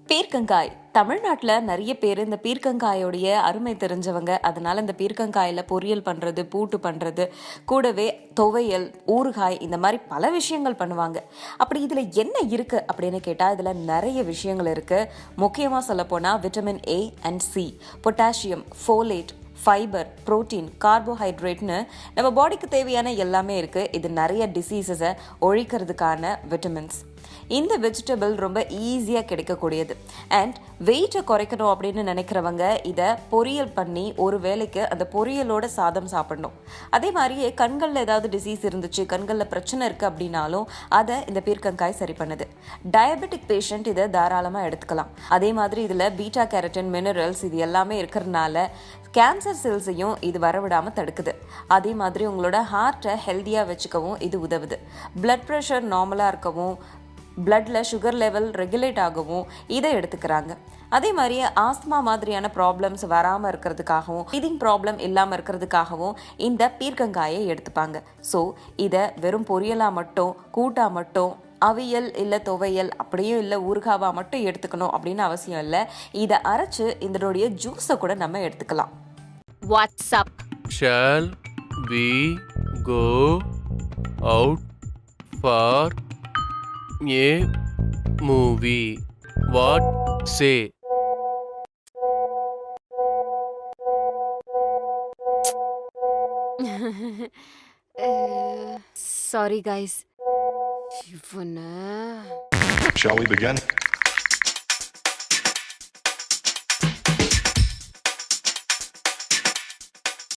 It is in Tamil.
பீர்க்கங்காய் தமிழ்நாட்டில் நிறைய பேர் இந்த பீர்க்கங்காயோடைய அருமை தெரிஞ்சவங்க. அதனால இந்த பீர்க்கங்காயில் பொரியல் பண்ணுறது, கூட்டு பண்ணுறது, கூடவே துவையல், ஊறுகாய், இந்த மாதிரி பல விஷயங்கள் பண்ணுவாங்க. அப்படி இதில் என்ன இருக்குது அப்படின்னு கேட்டால் இதில் நிறைய விஷயங்கள் இருக்குது. முக்கியமாக சொல்லப்போனால் vitamin A and C, potassium, folate, fibre, protein, கார்போஹைட்ரேட்னு நம்ம பாடிக்கு தேவையான எல்லாமே இருக்குது. இது நிறைய டிசீஸஸை ஒழிக்கிறதுக்கான விட்டமின்ஸ். இந்த வெஜிடபிள் ரொம்ப ஈஸியாக கிடைக்கக்கூடியது. அண்ட் வெயிட்டை குறைக்கணும் அப்படின்னு நினைக்கிறவங்க இதை பொரியல் பண்ணி ஒரு வேளைக்கு அந்த பொரியலோட சாதம் சாப்பிடணும். அதே மாதிரியே கண்களில் ஏதாவது டிசீஸ் இருந்துச்சு, கண்களில் பிரச்சனை இருக்குது அப்படின்னாலும் அதை இந்த பீர்க்கங்காய் சரி பண்ணுது. டயபெட்டிக் பேஷண்ட் இதை தாராளமாக எடுத்துக்கலாம். அதே மாதிரி இதில் பீட்டா கேரட்டின், மினரல்ஸ் இது எல்லாமே இருக்கிறதுனால கேன்சர் செல்ஸையும் இது வரவிடாமல் தடுக்குது. அதே மாதிரி உங்களோட ஹார்ட்டை ஹெல்த்தியாக வச்சுக்கவும் இது உதவுது. பிளட் ப்ரெஷர் நார்மலாக இருக்கவும், பிளட்டில் சுகர் லெவல் ரெகுலேட் ஆகவும் இதை எடுத்துக்கிறாங்க. அதே மாதிரியே ஆஸ்மா மாதிரியான ப்ராப்ளம்ஸ் வராமல் இருக்கிறதுக்காகவும், ப்ரீதிங் ப்ராப்ளம் இல்லாமல் இருக்கிறதுக்காகவும் இந்த பீர்க்கங்காயை எடுத்துப்பாங்க. ஸோ இதை வெறும் பொரியலாக மட்டும், கூட்டாக மட்டும், அவியல் இல்லை துவையல், அப்படியும் இல்லை ஊறுகாவாக மட்டும் எடுத்துக்கணும் அப்படின்னு அவசியம் இல்லை. இதை அரைச்சு இதனுடைய ஜூஸை கூட நம்ம எடுத்துக்கலாம். WhatsApp Shall we go out for a movie? What say? Sorry guys. Shall we begin?